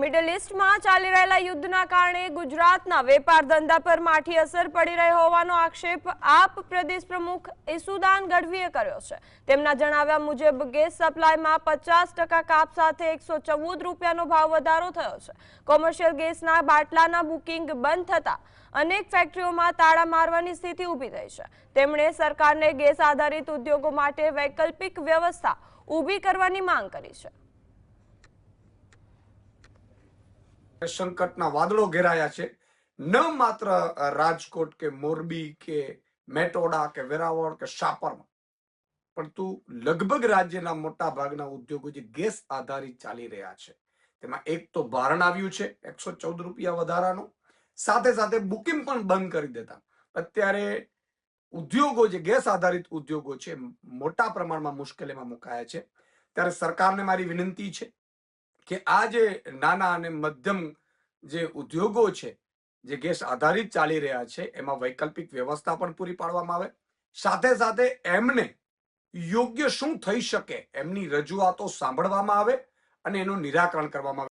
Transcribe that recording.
Middle ઈસ્ટમાં ચાલી રહેલા યુદ્ધના કારણે ગુજરાતના વેપાર ધંધા પર માઠી અસર પડી રહી હોવાનો આક્ષેપ આપ પ્રદેશ પ્રમુખ ઈસુદાન ગઢવીએ કર્યો છે। તેમના જણાવ્યા મુજબ ગેસ સપ્લાયમાં 50% કાપ સાથે 114 રૂપિયાનો ભાવ વધારો થયો છે। કોમર્શિયલ ગેસના બાટલાના બુકિંગ બંધ થતા અનેક ફેક્ટરીઓમાં તાળા મારવાની સ્થિતિ ઊભી થઈ છે। તેમણે સરકારને ગેસ આધારિત ઉદ્યોગો માટે વૈકલ્પિક વ્યવસ્થા ઊભી કરવાની માંગ કરી છે। સંકટના વાદળો ઘેરાયા છે। ન માત્ર રાજકોટ કે મોરબી કે મેટોડા કે વેરાવળ કે શાપરમાં, પરંતુ લગભગ રાજ્યના મોટા ભાગના ઉદ્યોગો જે ગેસ આધારિત ચાલી રહ્યા છે તેમાં એક તો ભારણ આવ્યું છે 114 રૂપિયા વધારાનો, સાથે સાથે બુકિંગ પણ બંધ કરી દેતા અત્યારે ઉદ્યોગો જે ગેસ આધારિત ઉદ્યોગો છે મોટા પ્રમાણમાં મુશ્કેલીમાં મુકાયા છે। ત્યારે સરકારને મારી વિનંતી છે કે આ જે નાના અને મધ્યમ જે ઉદ્યોગો છે જે ગેસ આધારિત ચાલી રહ્યા છે એમાં વૈકલ્પિક વ્યવસ્થા પણ પૂરી પાડવામાં આવે, સાથે સાથે એમને યોગ્ય શું થઈ શકે એમની રજૂઆતો સાંભળવામાં આવે અને એનું નિરાકરણ કરવામાં આવે।